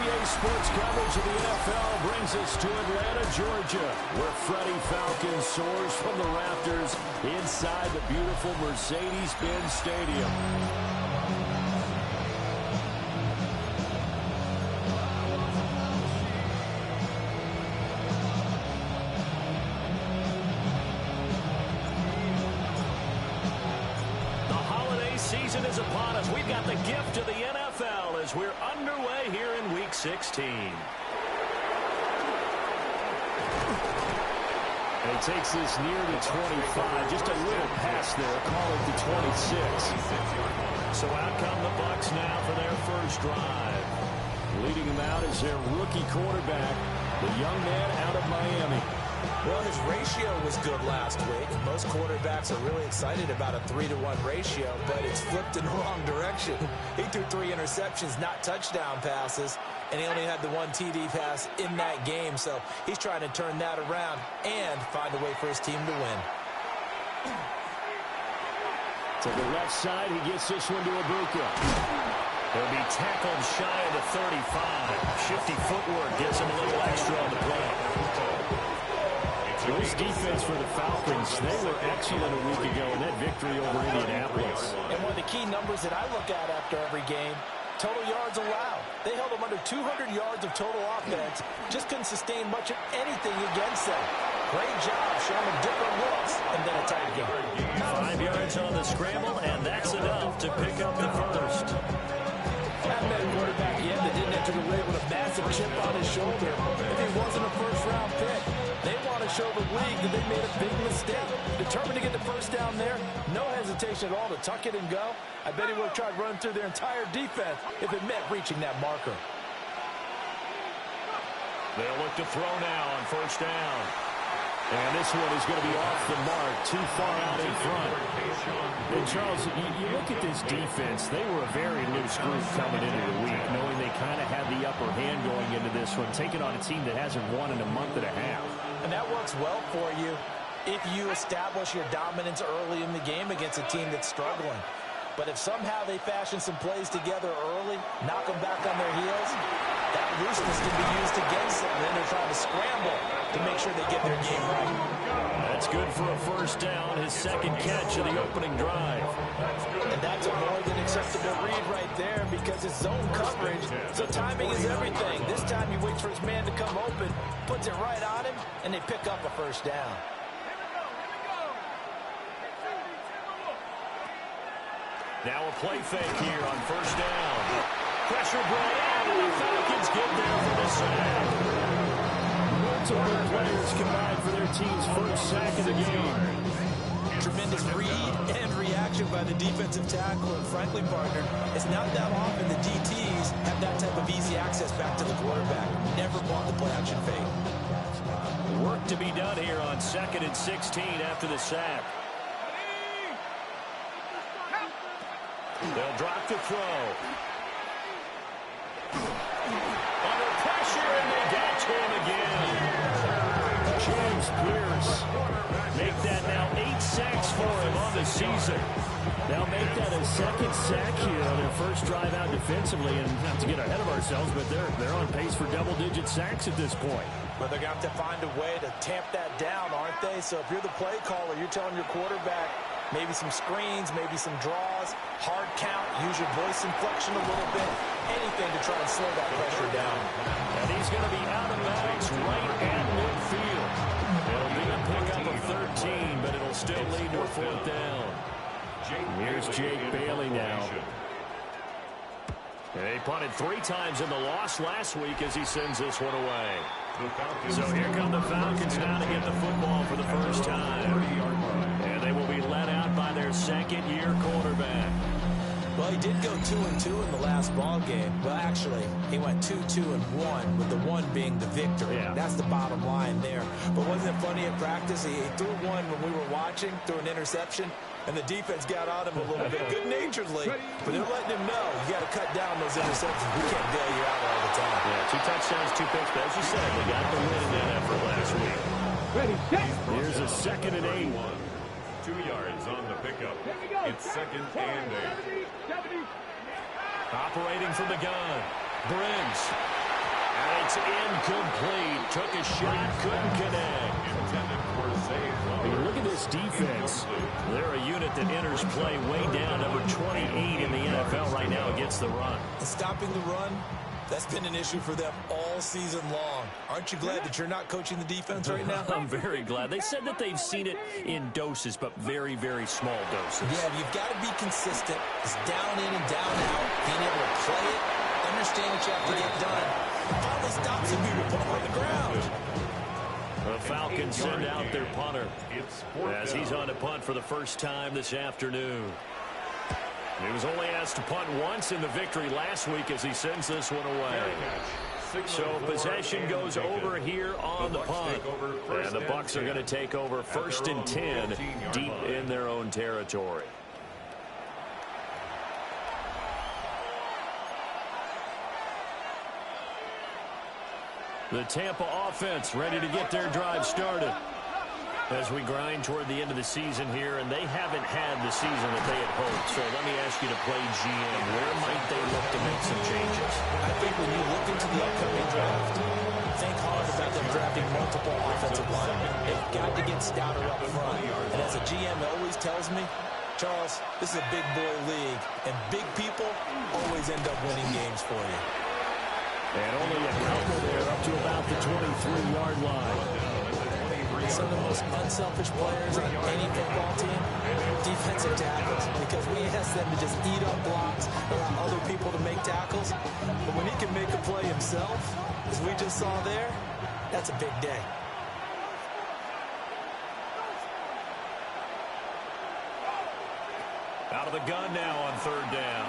NBA sports coverage of the NFL brings us to Atlanta, Georgia, where Freddie Falcon soars from the rafters inside the beautiful Mercedes-Benz Stadium. Season is upon us. We've got the gift of the NFL as we're underway here in Week 16. And he takes this near the 25. Just a little pass there. Call it the 26. So out come the Bucs now for their first drive. Leading them out is their rookie quarterback, the young man out of Miami. Well, his ratio was good last week. Most quarterbacks are really excited about a 3-to-1 ratio, but it's flipped in the wrong direction. He threw 3 interceptions, not touchdown passes, and he only had the 1 TD pass in that game. So he's trying to turn that around and find a way for his team to win. To the left side, he gets this one to Ibuka. He'll be tackled shy of the 35. Shifty footwork gets him a little extra on the play. This defense for the Falcons, they were excellent a week ago in that victory over Indianapolis. And one of the key numbers that I look at after every game, total yards allowed. They held them under 200 yards of total offense. Just couldn't sustain much of anything against them. Great job showing them different looks and then attacking. 5 yards on the scramble, and that's enough to pick up the first. That quarterback yet that didn't enter the league with a massive chip on his shoulder. If he wasn't a first-round pick, they want to show the league that they made a big mistake. Determined to get the first down there. No hesitation at all to tuck it and go. I bet he would have tried running through their entire defense if it meant reaching that marker. They'll look to throw now on first down. And this one is going to be off the mark, too far out in front. And Charles, you look at this defense, they were a very loose group coming into the week, knowing they kind of had the upper hand going into this one, taking on a team that hasn't won in a month and a half. And that works well for you if you establish your dominance early in the game against a team that's struggling. But if somehow they fashion some plays together early, knock them back on their heels, that looseness can be used against them. Then they're trying to scramble to make sure they get their game right. That's good for a first down, his second catch of the opening drive. And that's a more than acceptable read right there because it's zone coverage, so timing is everything. This time he waits for his man to come open, puts it right on him, and they pick up a first down. Now a play fake here on first down. Pressure brought out, and the Falcons get there for the sack. Multiple players combined for their team's first sack of the game. Tremendous read and reaction by the defensive tackle, and frankly, partner, it's not that often the DTs have that type of easy access back to the quarterback. Never bought the play-action fake. Work to be done here on 2nd and 16 after the sack. They'll drop the throw. Under pressure, and they got to him again. James Pierce. Make that now 8 sacks for him on the season. They'll make that a second sack here on their first drive out defensively. And not to get ahead of ourselves, but they're on pace for double-digit sacks at this point. But they're going to have to find a way to tamp that down, aren't they? So if you're the play caller, you're telling your quarterback, maybe some screens, maybe some draws, hard count, use your voice inflection a little bit, anything to try and slow that pressure down. And he's going to be out of bounds right at midfield. It'll be a pickup of 13, but it'll still lead to a fourth down. Here's Jake Bailey now. They punted 3 times in the loss last week as he sends this one away. So here come the Falcons now to get the football for the first time. And they will be led out by their second-year quarterback. Well, he did go 2-2 in the last ball game. Well, actually, he went 2-2-1, with the 1 being the victory. Yeah. That's the bottom line there. But wasn't it funny in practice? He threw one when we were watching, threw an interception, and the defense got on him a little bit, good-naturedly. But they're letting him know, you got to cut down those interceptions. We can't bail you out all the time. Yeah, 2 touchdowns, 2 picks. But as you said, they got the win in that effort last week. Here's a 2nd and 8. 2 yards on the pickup. It's 2nd and 8. Operating from the gun. Briggs And it's incomplete. Took a shot, couldn't connect. Look at this defense. They're a unit that enters play way down, number 28 in the NFL right now against the run. And stopping the run, that's been an issue for them all season long. Aren't you glad that you're not coaching the defense right now? I'm very glad. They said that they've seen it in doses, but very, very small doses. Yeah, you've got to be consistent. It's down in and down out. Being able to play it, understand what you have to get done. And finally stop some people, put them on the ground. The Falcons send out their punter as he's on to punt for the first time this afternoon. He was only asked to punt once in the victory last week as he sends this one away. So possession goes over here on the punt. And the Bucs are going to take over 1st and 10 deep in their own territory. The Tampa offense ready to get their drive started as we grind toward the end of the season here, and they haven't had the season that they had hoped. So let me ask you to play GM. Where might they look to make some changes? I think when you look into the upcoming draft, think hard about them drafting multiple offensive linemen. They've got to get stouter up front. And as a GM always tells me, Charles, this is a big boy league, and big people always end up winning games for you. And only a couple there up to about the 23-yard line. Some of the most unselfish players on any football team, defensive tackles, because we ask them to just eat up blocks, allow other people to make tackles. But when he can make a play himself, as we just saw there, that's a big day. Out of the gun now on 3rd down.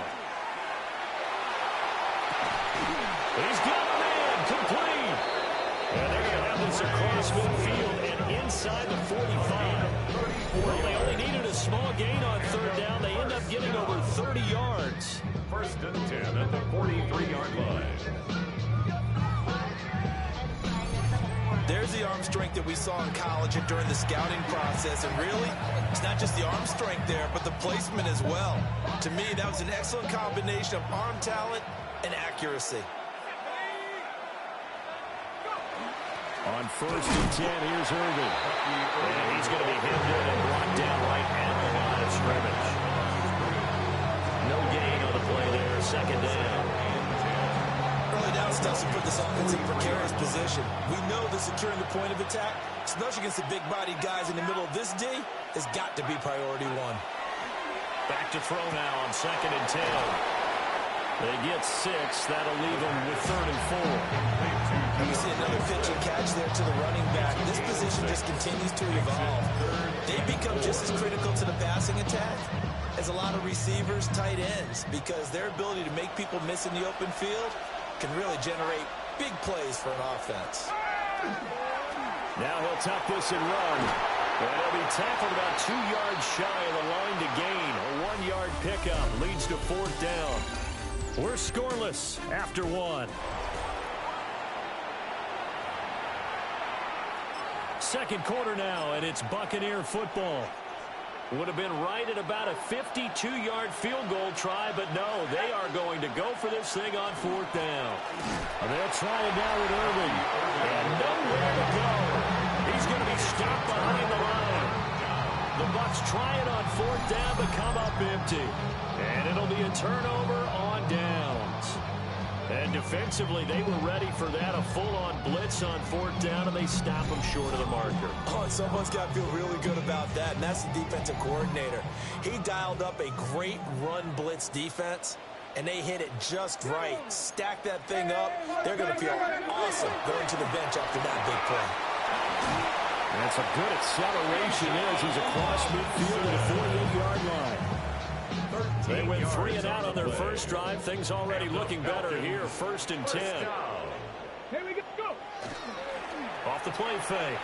He's got a man, complete. And they're going to have this across midfield and inside the 45. Well, they only needed a small gain on 3rd down. They end up getting over 30 yards. 1st and 10 at the 43-yard line. There's the arm strength that we saw in college and during the scouting process. And really, it's not just the arm strength there, but the placement as well. To me, that was an excellent combination of arm talent and accuracy. On 1st and 10, here's Irvin. And he's going to be hemmed in and brought down right at the line of scrimmage. No gain on the play there, 2nd down. Early down stuff to put this offense in precarious position. We know that securing the point of attack, especially against the big-bodied guys in the middle of this D, has got to be priority one. Back to throw now on 2nd and 10. They get 6. That'll leave them with 3rd and 4. You see another pitch and catch there to the running back. This position just continues to evolve. They become just as critical to the passing attack as a lot of receivers, tight ends, because their ability to make people miss in the open field can really generate big plays for an offense. Now he'll tuck this and run. And he'll be tackled about 2 yards shy of the line to gain. A 1-yard pickup leads to 4th down. We're scoreless after 1. 2nd quarter now, and it's Buccaneer football. Would have been right at about a 52-yard field goal try, but no, they are going to go for this thing on 4th down. They'll try it now with Irving. And nowhere to go. He's going to be stopped behind the line. The Bucs try it on 4th down, but come up empty. And it'll be a turnover on downs. And defensively, they were ready for that, a full-on blitz on 4th down, and they stop them short of the marker. Oh, and someone's got to feel really good about that, and that's the defensive coordinator. He dialed up a great run blitz defense, and they hit it just right. Stack that thing up. They're going to feel awesome going to the bench after that big play. That's a good acceleration as he's across midfield to the 48-yard line. They went 3 and out on their first drive. Things already looking better here. 1st and 10. Here we go. Off the play fake.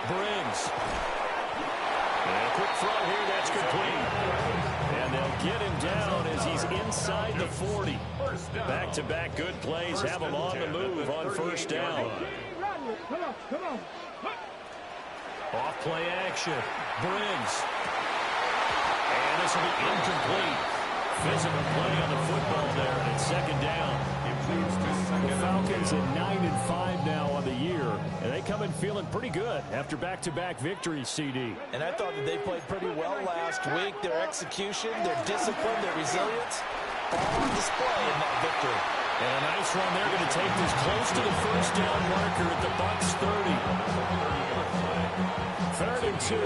Briggs. And a quick throw here. That's complete. And they'll get him down as he's inside the 40. Back-to-back good plays have him on the move on 1st down. Come on. Off play action. Briggs. And this will be incomplete. Physical play on the football there, and it's 2nd down. The Falcons Falcons at 9-5 now on the year, and they come in feeling pretty good after back-to-back victories, CD. And I thought that they played pretty well last week. Their execution, their discipline, their resilience, all on display in that victory. And a nice run. They're going to take this close to the first down marker at the Bucs 30. 3rd and 2.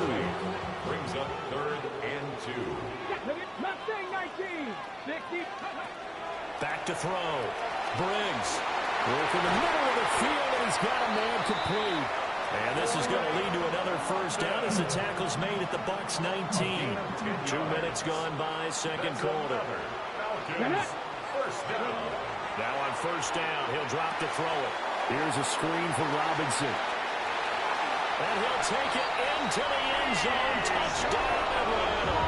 Brings up 3rd and 2. Mustang 19. 60. Back to throw. Briggs. Work in the middle of the field, and he's got a man complete. And this is going to lead to another first down as the tackle's made at the Bucs 19. 2 minutes gone by, second quarter. Falcons, first down. Now on first down, he'll drop to throw it. Here's a screen for Robinson. And he'll take it into the end zone. Touchdown, Atlanta.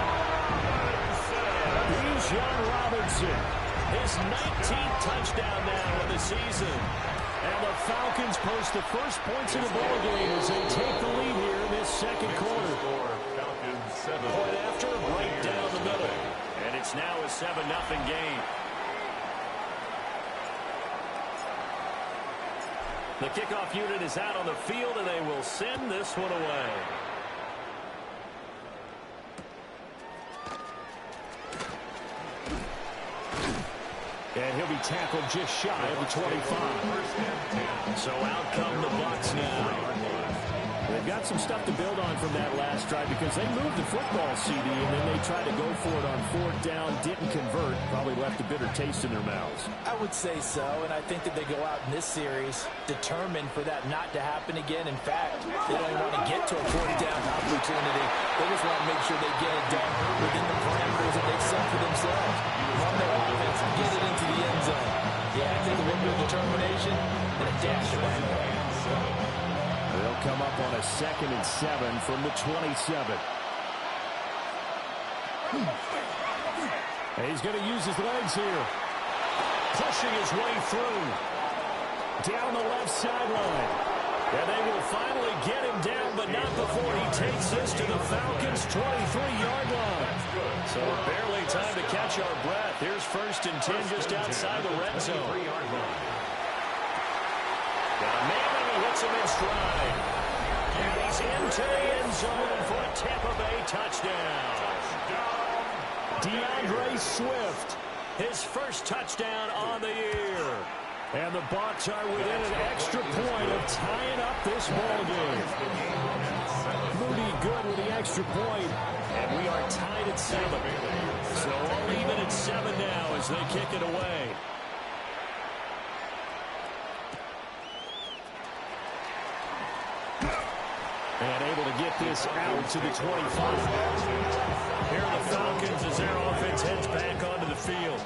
Bijan Robinson. His 19th touchdown now of the season. And the Falcons post the first points in the ballgame as they take the lead here in this second quarter. Falcons 7. Point after, right down the middle. And it's now a 7-0 game. The kickoff unit is out on the field, and they will send this one away. And he'll be tackled just shy of the 25. So out come the Bucs now. They've got some stuff to build on from that last drive because they moved the football, CD, and then they tried to go for it on 4th down, didn't convert, probably left a bitter taste in their mouths. I would say so, and I think that they go out in this series determined for that not to happen again. In fact, they don't even want to get to a 4th down opportunity. They just want to make sure they get it done within the parameters that they've set for themselves. Run their offense, get it into the end zone. Yeah, I think a little bit of determination and a dash of anger. They'll come up on a 2nd and 7 from the 27. And he's going to use his legs here. Pushing his way through. Down the left sideline. And they will finally get him down, but not before he takes this to the Falcons' 23-yard line. So barely time to catch our breath. Here's 1st and 10 just outside the red zone. Got a man, and he hits him in stride. And he's into the end zone for a Tampa Bay touchdown. DeAndre Swift, his first touchdown on the year. And the Bucs are within an extra point of tying up this ball game. Moody good with the extra point, and we are tied at 7. So all even at 7 now as they kick it away. And able to get this out to the 25. Here are the Falcons as their offense heads back onto the field.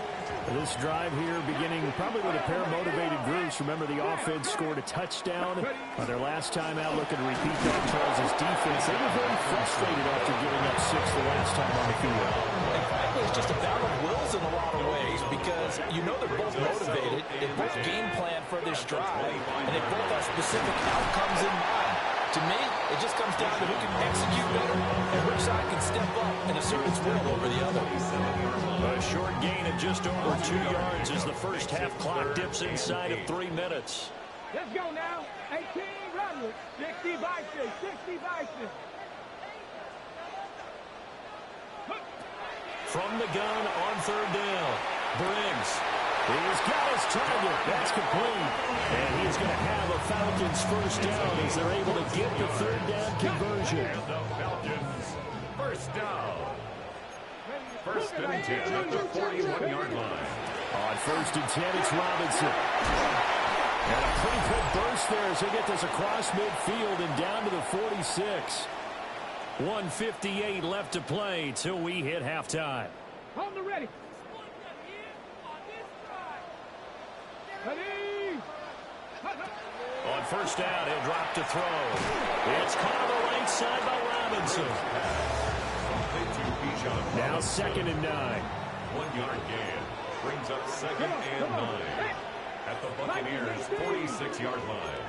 This drive here beginning probably with a pair of motivated groups. Remember, the offense scored a touchdown on their last time out, looking to repeat that. Charles' defense, they were very frustrated after giving up 6 the last time on the field. And frankly, it's just a battle of wills in a lot of ways because you know they're both motivated. They both game plan for this drive, and they both have specific outcomes in mind. To me, it just comes down to who can execute better and which side can step up and assert its will over the other. A short gain of just over 2 yards as the first half clock dips inside of 3 minutes. Let's go now. 18 Rodgers. 60 Bison. 60 Bison. From the gun on 3rd down. Briggs. He's got his target. That's complete. And he's going to have a Falcons first down as they're able to get the 3rd down conversion. And the Falcons, first down. 1st and 10 at the 41-yard line. On 1st and 10, it's Robinson. And a pretty good burst there as they get this across midfield and down to the 46. 1:58 left to play till we hit halftime. Hold the ready. Ready. On 1st down, he'll drop to throw. It's caught on the right side by Robinson. Now 2nd and 9. 1-yard gain. Brings up 2nd and 9. At the Buccaneers' 46-yard line.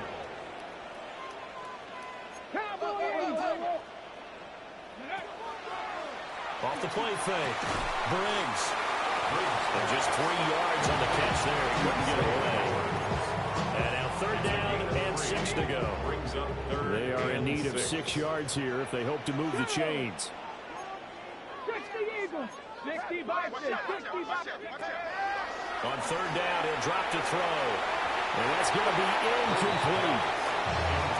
Off the play fake. Briggs. And just 3 yards on the catch there. He couldn't get away. yards to go. Brings up third They are in and need of 6. 6 yards here if they hope to move the chains. 60 Eagles. 60 Vikings. 60 Vikings. On third down, he'll drop to throw. And that's going to be incomplete.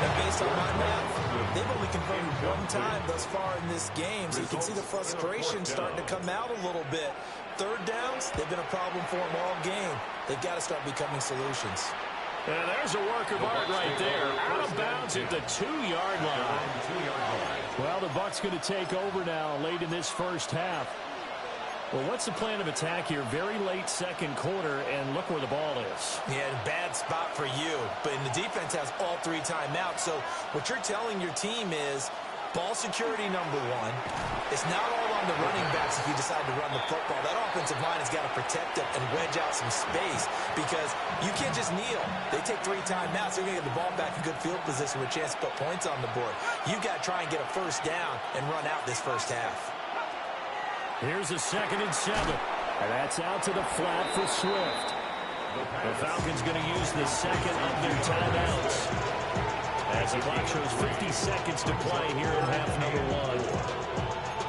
And based on my math, they've only converted one time thus far in this game, so you can see the frustration starting to come out a little bit. Third downs, they've been a problem for them all game. They've got to start becoming solutions. And there's a work of art right there. Out of bounds at the 2-yard line. Well, the Bucs going to take over now late in this first half. Well, what's the plan of attack here? Very late second quarter, and look where the ball is. Yeah, bad spot for you. But the defense has all 3 timeouts. So what you're telling your team is ball security number 1. It's not all on the running backs if you decide to run the football. That offensive line has got to protect them and wedge out some space because you can't just kneel. They take 3 timeouts. They're going to get the ball back in good field position with a chance to put points on the board. You've got to try and get a first down and run out this first half. Here's a 2nd and 7. And that's out to the flat for Swift. The Falcons going to use the second of their timeouts. As the clock shows 50 seconds to play here in half number 1.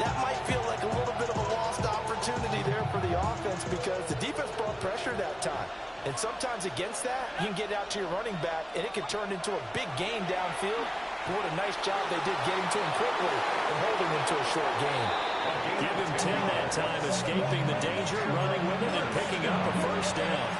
That might feel like a little bit of a lost opportunity there for the offense because the defense brought pressure that time. And sometimes against that, you can get out to your running back, and it can turn into a big gain downfield. But what a nice job they did getting to him quickly and holding him to a short gain. Give him 10 that time, escaping the danger, running with it, and picking up a first down.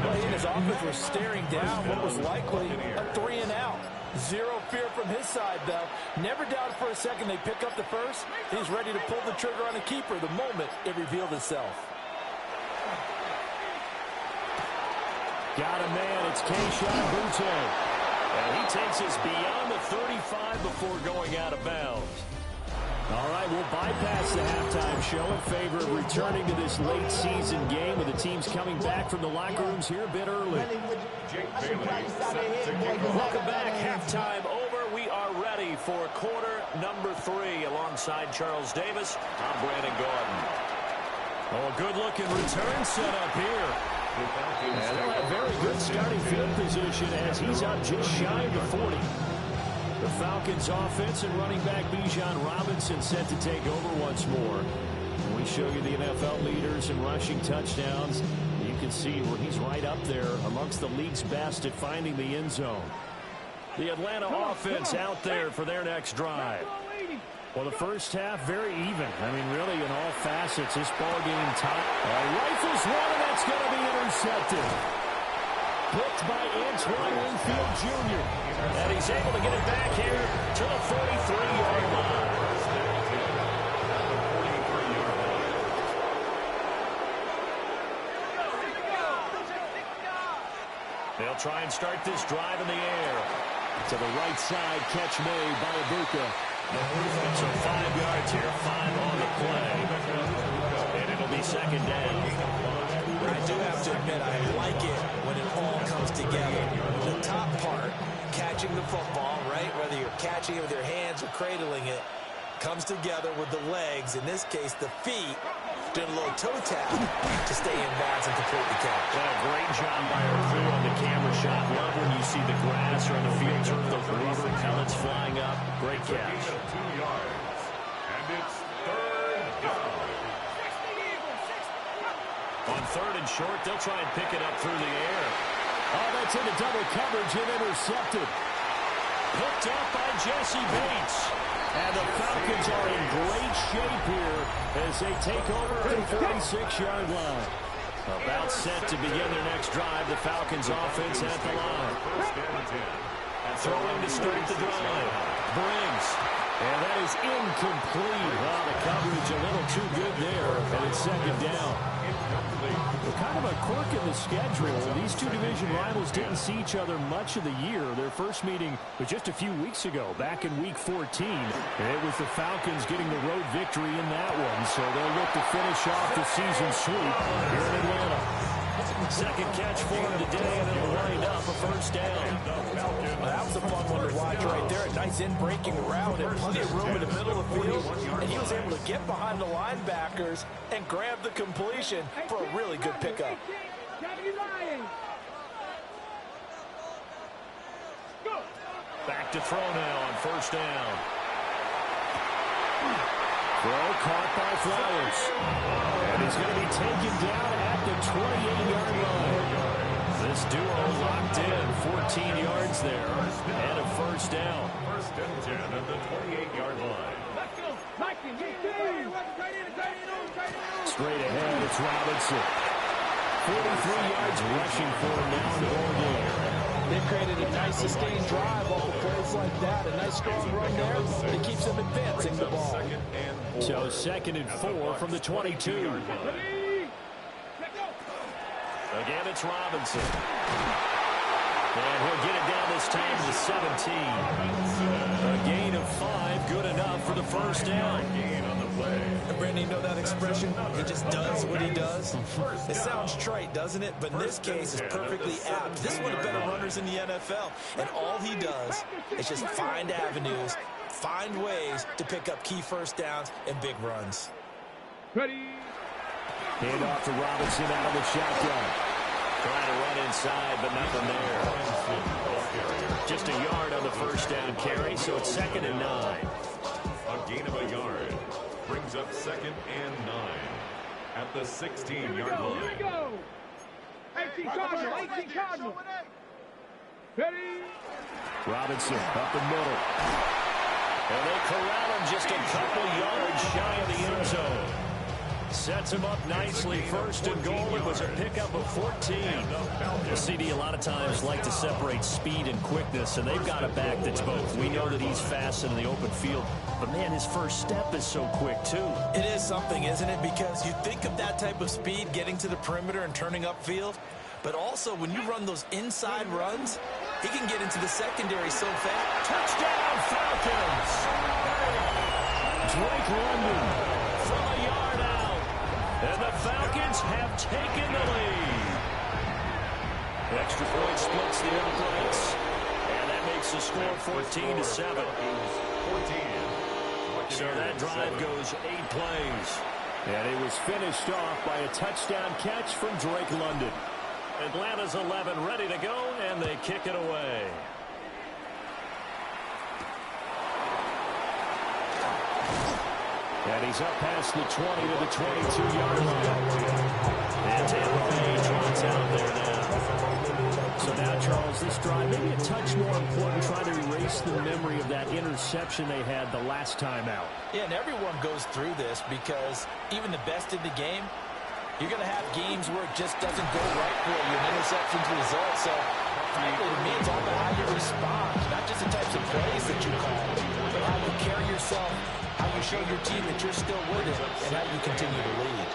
Well, he and his offense were staring down what was likely a 3-and-out. Zero fear from his side, though. Never doubted for a second they pick up the first. He's ready to pull the trigger on a keeper the moment it revealed itself. Got a man, it's Keyshawn Boutte. And he takes us beyond the 35 before going out of bounds. All right, we'll bypass the halftime show in favor of returning to this late season game with the teams coming back from the locker rooms here a bit early. Welcome back. Halftime over. We are ready for quarter number 3 alongside Charles Davis. I'm Brandon Gordon. Oh, good-looking return set up here. And they'll have very good starting field position as he's up just shy of the 40. The Falcons offense and running back Bijan Robinson set to take over once more. And we show you the NFL leaders in rushing touchdowns. You can see where he's right up there amongst the league's best at finding the end zone. The Atlanta offense out there for their next drive. Well, the first half very even. I mean, really in all facets, this ball game tight. Rifles one, and that's going to be intercepted. Picked by Antoine Nfluk Jr. And he's able to get it back here to the 43-yard line. They'll try and start this drive in the air. To the right side, catch made by Ibuka. So 5 yards here, 5 on the play. And it'll be second down. I do have to admit, I like it when it all comes together. The top part, catching the football, right, whether you're catching it with your hands or cradling it, comes together with the legs, in this case the feet, doing a little toe tap to stay in bounds and complete the catch. Well, great job by our crew on the camera shot. Love when you see the grass or on the field turf, those rubber pellets flying up. Great catch. 2 yards. And it's third down. On third and short, they'll try and pick it up through the air. Oh, that's into double coverage and intercepted. Picked up by Jesse Bates. And the Falcons are in great shape here as they take over at the 46-yard line. About set to begin their next drive. The Falcons offense at the line. Throwing to start the drive. Briggs. And that is incomplete. Well, the coverage a little too good there. And it's second down. Kind of a quirk in the schedule. These two division rivals didn't see each other much of the year. Their first meeting was just a few weeks ago, back in Week 14. And it was the Falcons getting the road victory in that one, so they'll look to finish off the season sweep here in Atlanta. Second catch for him today, and it'll wind up a first down. Well, that was a fun one to watch right there. A nice in-breaking route and plenty of room in the middle of the field. And he was able to get behind the linebackers and grab the completion for a really good pickup. Nfluk to throw now on first down. Throw caught by Flowers. And he's going to be taken down at the 28-yard line. This duo locked in, 14 yards there, and a first down. First and 10 at the 28-yard line. Straight ahead, it's Robinson. 43 yards rushing for him now in the ball game. They've created a nice sustained drive off of plays like that. A nice strong run there that keeps them advancing the ball. So 2nd and 4 from the 22. Again, it's Robinson. And he'll get it down this time to 17. A gain of 5, good enough for the first down. Gain on the play. And Brandon, you know that expression? He just does what he does. It sounds trite, doesn't it? But in this case, it's perfectly apt. This is one of the better runners in the NFL. And all he does is just find avenues, find ways to pick up key first downs and big runs. Ready. Hand off to Robinson out of the shotgun. Trying to run inside, but nothing there. Just a yard on the first down carry, so it's 2nd and 9. A gain of a yard brings up 2nd and 9 at the 16-yard line. Here we go. 18 Cardinal. 18 Cardinal. Ready. Robinson up the middle. And they corral him just a couple yards shy of the end zone. Sets him up nicely. 1st and goal. It was a pickup of 14. The CD a lot of times like to separate speed and quickness, and they've got a back that's both. We know that he's fast in the open field, but man, his first step is so quick too. It is something, isn't it? Because you think of that type of speed getting to the perimeter and turning upfield, but also when you run those inside runs, he can get into the secondary so fast. Touchdown, Falcons! Drake London from a yard out. And the Falcons have taken the lead. Extra point splits the uprights. And that makes the score 14-7. So that drive goes 8 plays. And it was finished off by a touchdown catch from Drake London. Atlanta's 11 ready to go, and they kick it away. And he's up past the 20 to the 22-yard line. And Tampa Bay trots out there now. So now, Charles, this drive, maybe a touch more important, trying to erase the memory of that interception they had the last time out. Yeah, and everyone goes through this because even the best in the game, you're going to have games where it just doesn't go right for you, an interception's result. So, frankly, to me, it's all about how you respond, not just the types of plays that you call, but how you carry yourself, how you show your team that you're still with it, and how you continue to lead.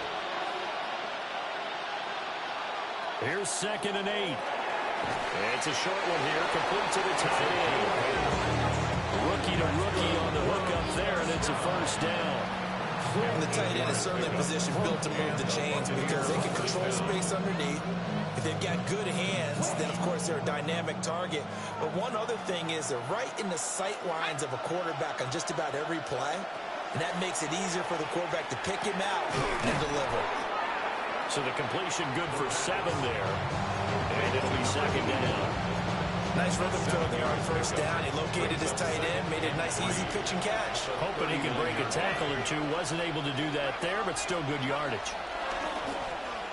Here's 2nd and 8. It's a short one here, complete to the tight end. Rookie to rookie on the hook up there, and it's a first down. And the tight end is certainly a position built to move the chains because they can control space underneath. If they've got good hands, then, of course, they're a dynamic target. But one other thing is they're right in the sight lines of a quarterback on just about every play, and that makes it easier for the quarterback to pick him out and deliver. So the completion good for 7 there, and it'll be 2nd down. Nice rhythm throw there on first down. He located his tight end, made it a nice, easy pitch and catch. Hoping he can break a tackle or two. Wasn't able to do that there, but still good yardage.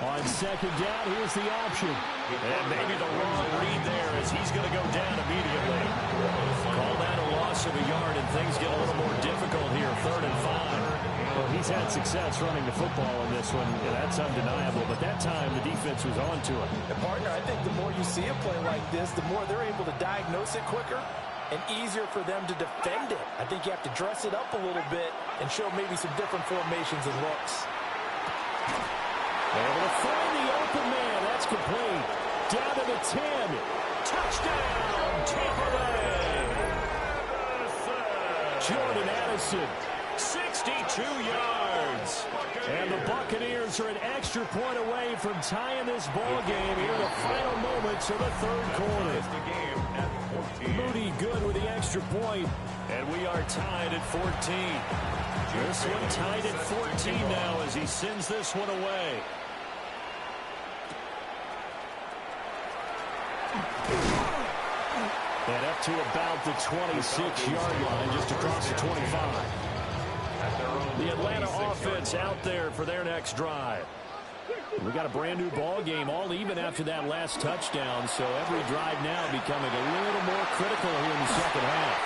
On 2nd down, here's the option. And maybe the wrong read there as he's going to go down immediately. Call that a loss of a yard, and things get a little more difficult here. 3rd and 5. Well, he's had success running the football in this one, and that's undeniable. But that time, the defense was on to it. And, partner, I think the more you see a play like this, the more they're able to diagnose it quicker and easier for them to defend it. I think you have to dress it up a little bit and show maybe some different formations and looks. Able to find the open man. That's complete. Down to the 10. Touchdown, Tampa Bay. Jordan Addison, 62 yards. And the Buccaneers are an extra point away from tying this ball game here in the final moments of the 3rd quarter. Moody good with the extra point, and we are tied at 14. This one tied at 14 now as he sends this one away. And up to about the 26-yard line, just across the 25. The Atlanta offense out there for their next drive. We got a brand new ball game, all even after that last touchdown, so every drive now becoming a little more critical here in the second half.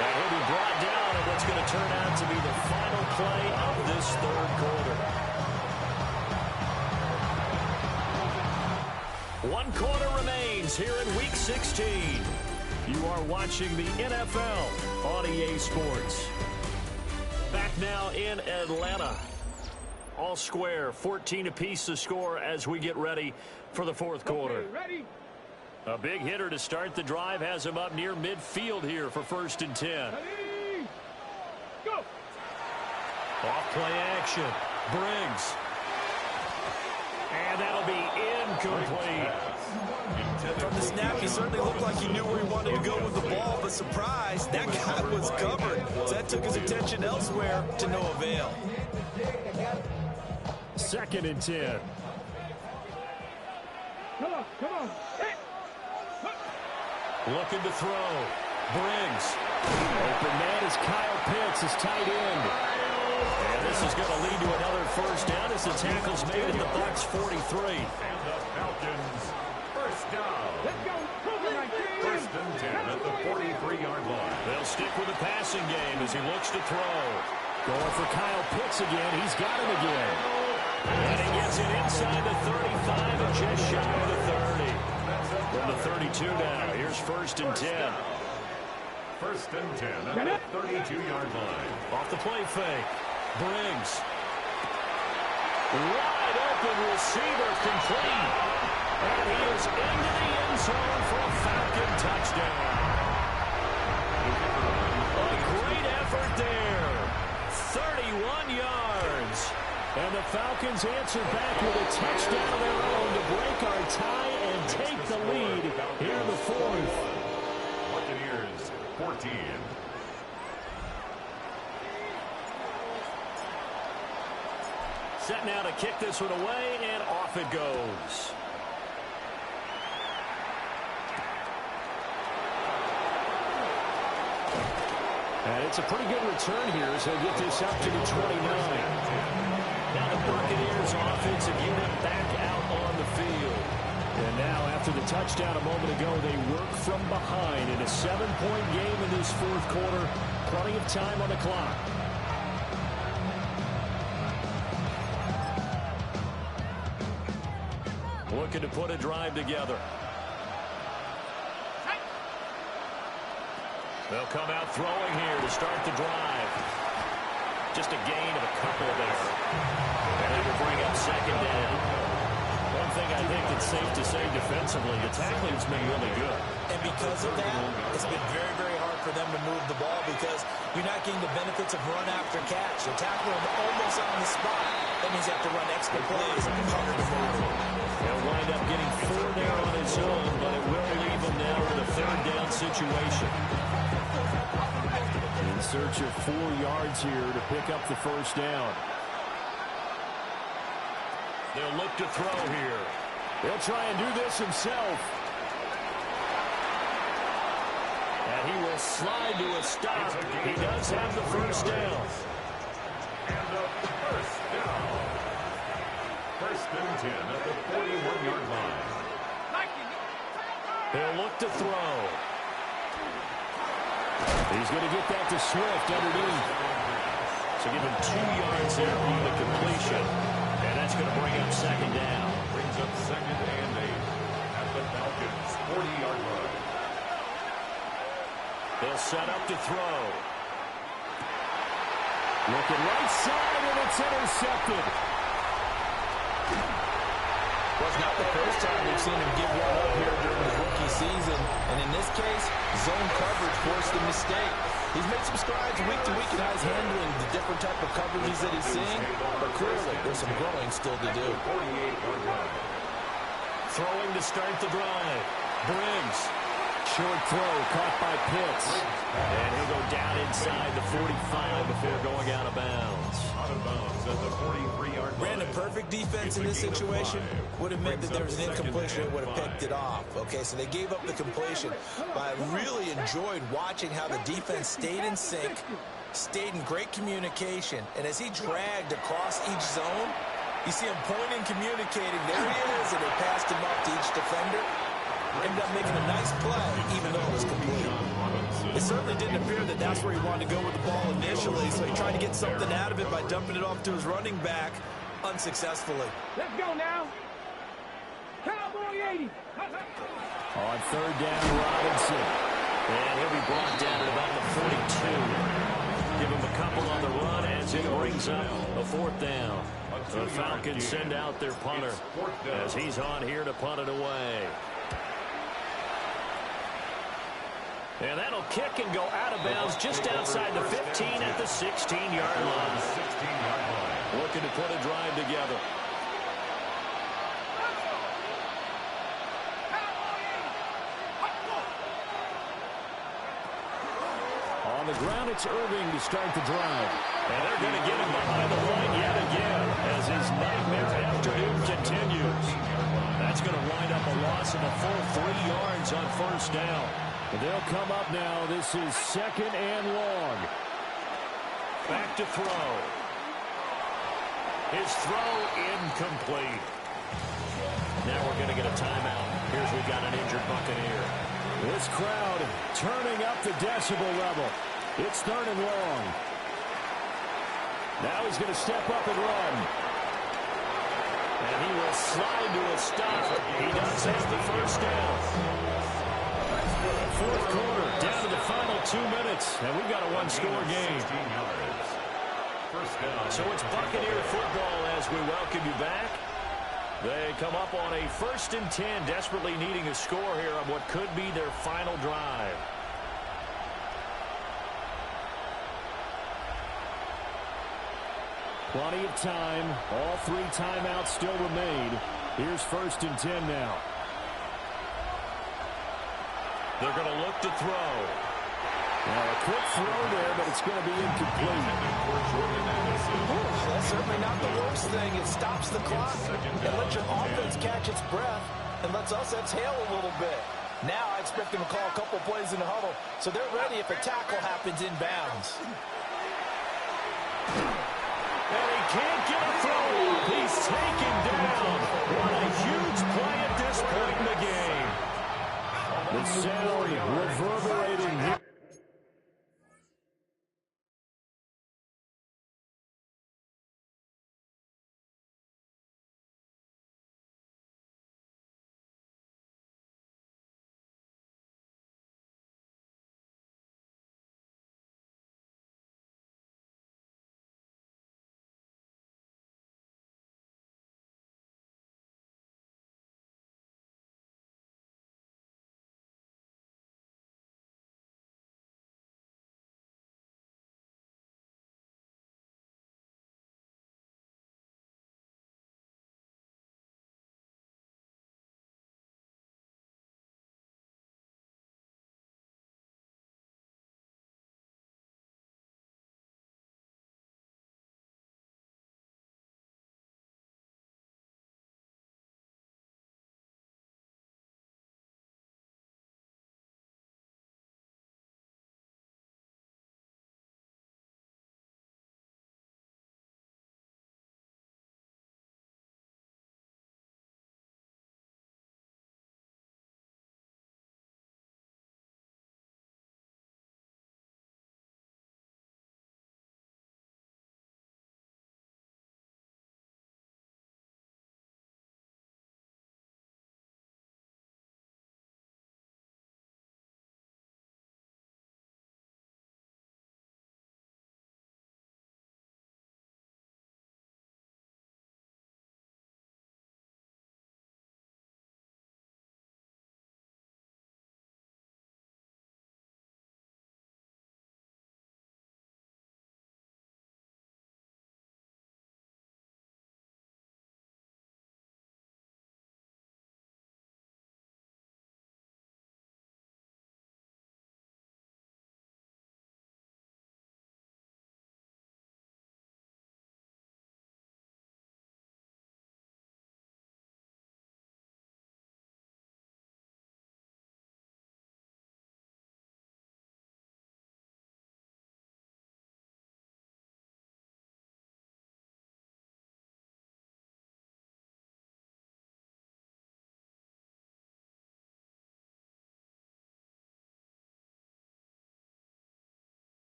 And he'll be brought down in what's going to turn out to be the final play of this third quarter. One quarter remains here in Week 16. You are watching the NFL on EA Sports. Back now in Atlanta. All square, 14 apiece to score as we get ready for the fourth quarter. Okay, ready? A big hitter to start the drive has him up near midfield here for 1st and 10. Ready? Go! Off play action. Briggs. And that'll be incomplete. From the snap, he certainly looked like he knew where he wanted to go with the ball, but surprise, that guy was covered. So that took his attention elsewhere to no avail. 2nd and 10. Come on. Hey. Looking to throw. Briggs. Open man is Kyle Pitts, his tight end. And this is going to lead to another first down as the tackle's made at the Bucs 43. And the Falcons, first down. Let's go. 1st and 10 at the 43-yard line. They'll stick with the passing game as he looks to throw. Going for Kyle Pitts again. He's got him again. And he gets it inside the 35 and just shy of the 30. From the 32 now. Here's 1st and 10. 1st and 10 at the 32-yard line. Off the play fake. Briggs. Wide open receiver complete. And he is into the end zone for a Falcon touchdown. A great effort there. 31 yards. And the Falcons answer back with a touchdown of their own to break our tie and take the lead here in the fourth. Buccaneers, 14. Set now to kick this one away, and off it goes. And it's a pretty good return here as he'll get this up to the 29. Now the Buccaneers offensive unit back out on the field. And now after the touchdown a moment ago, they work from behind in a 7-point game in this fourth quarter. Plenty of time on the clock. Looking to put a drive together. They'll come out throwing here to start the drive. Just a gain of a couple there. And they will bring up 2nd down. One thing I think it's safe to say defensively, the tackling's been really good. And because of that, it's been very, very hard for them to move the ball because you're not getting the benefits of run after catch. You're tackling them almost on the spot. That means you have to run extra plays and harder to move. He'll wind up getting 4 there on his own, but it will leave him now with a 3rd down situation. In search of 4 yards here to pick up the 1st down. They'll look to throw here. He'll try and do this himself. And he will slide to a stop. He does have the 1st down. And the 1st down. 1st and 10 at the 41-yard line. He'll look to throw. He's going to get that to Swift underneath. So give him 2 yards there on the completion. And that's going to bring up 2nd down. Brings up 2nd and 8 at the Falcons' 40-yard line. They'll set up to throw. Looking right side, and it's intercepted. Well, it's not the first time we've seen him give one up here during his rookie season. And in this case, zone coverage forced a mistake. He's made some strides week to week in how he's handling the different type of coverages that he's seeing. But clearly, there's some growing still to do. Throwing to start the drive. Briggs short throw caught by Pitts. And he'll go down inside the 45 before going out of bounds. Out of bounds at the 43-yard line. Brandon, perfect defense in this situation would have meant that there was an incompletion that would have picked it off. Okay, so they gave up the completion. But I really enjoyed watching how the defense stayed in sync, stayed in great communication. And as he dragged across each zone, you see him pointing, communicating. There he is, and they passed him up to each defender. Ended up making a nice play, even though it was complete. It certainly didn't appear that that's where he wanted to go with the ball initially, so he tried to get something out of it by dumping it off to his running back unsuccessfully. Let's go now. Cowboy 80. On third down, Robinson. And he'll be brought down at about the 42. Give him a couple on the run as it brings up a fourth down. The Falcons send out their punter as he's on here to punt it away. And that'll kick and go out of bounds just outside the 15 at the 16-yard line. Looking to put a drive together. On the ground, it's Irving to start the drive. And they're going to get him behind the line yet again as his nightmare afternoon continues. That's going to wind up a loss of a full 3 yards on first down. They'll come up now. This is second and long. Back to throw. His throw incomplete. Now we're going to get a timeout. Here's we've got an injured Buccaneer. This crowd turning up the decibel level. It's third and long. Now he's going to step up and run. And he will slide to a stop. He does have the first down. Fourth quarter, down to the final 2 minutes, and we've got a one-score game. So it's Buccaneer football as we welcome you back. They come up on a 1st and 10, desperately needing a score here on what could be their final drive. Plenty of time. All 3 timeouts still remain. Here's 1st and 10 now. They're going to look to throw. Now a quick throw there, but it's going to be incomplete. That's certainly not the worst thing. It stops the clock and lets your offense catch its breath and lets us exhale a little bit. Now I expect them to call a couple plays in the huddle, so they're ready if a tackle happens inbounds. And he can't get a throw. He's taken down. What a huge play at this point in the game. The sound reverberating here.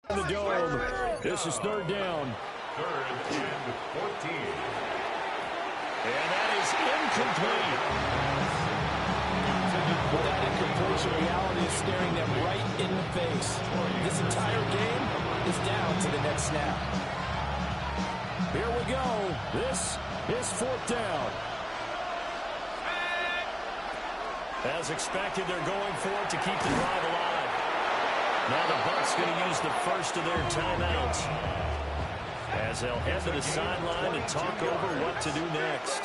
The dome. This is third down. Third and 14. And that is incomplete. Well, that incompletion reality is staring them right in the face. This entire game is down to the next snap. Here we go. This is fourth down. As expected, they're going for it to keep the drive alive. Now the Bucs going to use the first of their timeouts, as they'll head to the sideline and talk over what to do next.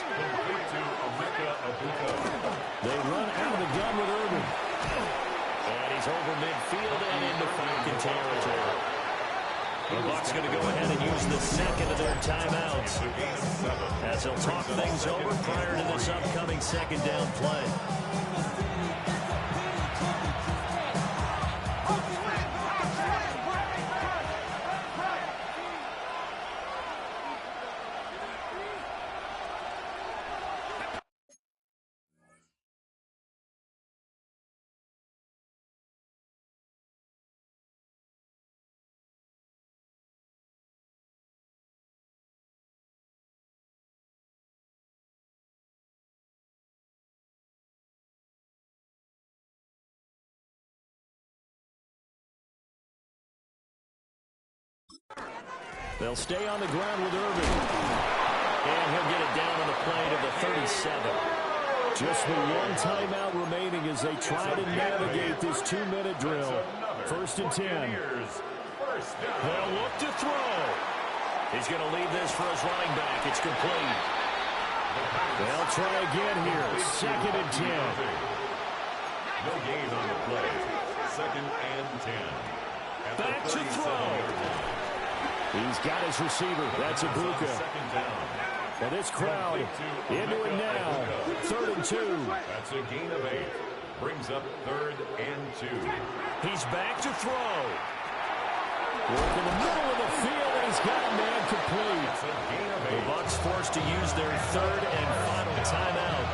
They run out of the gun with Urban. And he's over midfield and into Falcon territory. The Bucs going to go ahead and use the second of their timeouts, as they'll talk things over prior to this upcoming second down play. They'll stay on the ground with Irving. And he'll get it down on the plane of the 37. Just the one timeout remaining as they try to navigate this 2-minute drill. First and 10. They'll look to throw. He's going to leave this for his running back. It's complete. They'll try again here. Second and 10. No gain on the play. Second and 10. Back to throw. He's got his receiver. That's Nfluk. And this crowd into it now. Third and 2. That's a gain of 8. Brings up third and 2. He's back to throw. Work in the middle of the field, and he's got a man complete. The Bucs forced to use their third and final timeout,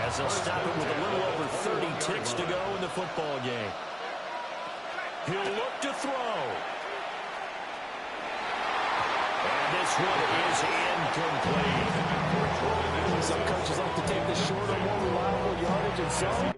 as they'll stop it with a little over 30 ticks to go in the football game. He'll look to throw. And this one is incomplete. Some coaches like to take the shorter, more reliable yardage, and some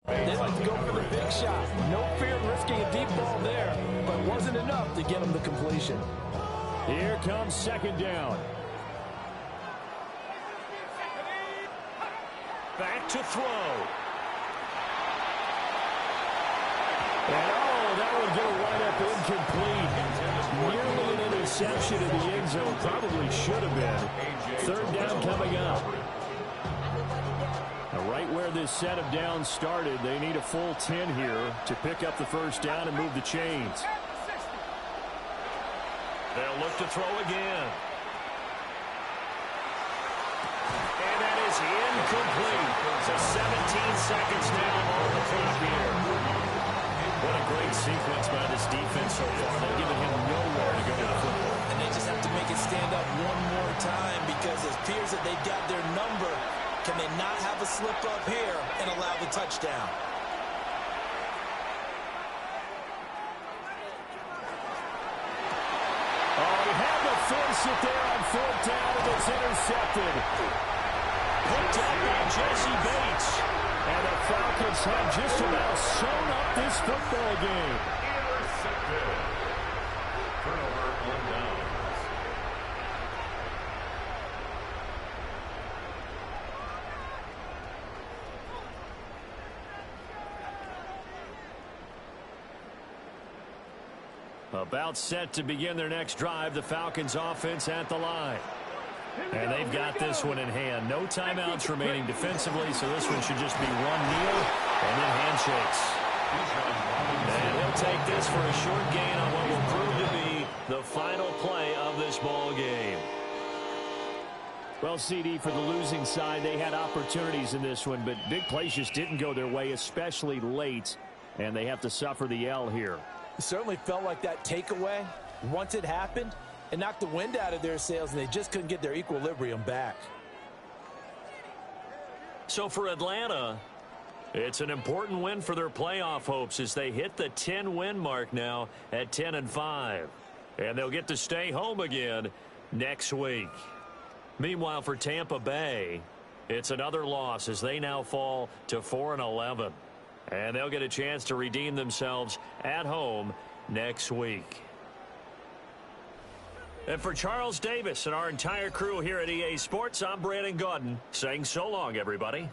they like to go for the big shot. No fear in risking a deep ball there, but wasn't enough to get him the completion. Here comes second down. Back to throw. And that would go right up incomplete. Nearly an interception in the end zone. Probably should have been. Third down coming up. Right where this set of downs started, they need a full 10 here to pick up the first down and move the chains. They'll look to throw again. And that is is incomplete. So 17 seconds now on the clock here. What a great sequence by this defense so far. They've given him nowhere to go with the football. And they just have to make it stand up one more time because it appears that they've got their number. Can they not have a slip up here and allow the touchdown? Oh, he had to force it there on 4th down, and it's intercepted. Picked up by Jesse Bates. And the Falcons have just about sewn up this football game. Intercepted. Turnover on downs. About set to begin their next drive, the Falcons offense at the line. And they've got this one in hand. No timeouts remaining defensively, so this one should just be one kneel and then handshakes. And he'll take this for a short gain on what will prove to be the final play of this ball game. Well, CD, for the losing side, they had opportunities in this one, but big plays just didn't go their way, especially late, and they have to suffer the L here. It certainly felt like that takeaway, once it happened, it knocked the wind out of their sails, and they just couldn't get their equilibrium back. So for Atlanta, it's an important win for their playoff hopes as they hit the 10-win mark now at 10-5. And they'll get to stay home again next week. Meanwhile, for Tampa Bay, it's another loss as they now fall to 4-11. And they'll get a chance to redeem themselves at home next week. And for Charles Davis and our entire crew here at EA Sports, I'm Brandon Gaudin saying so long, everybody.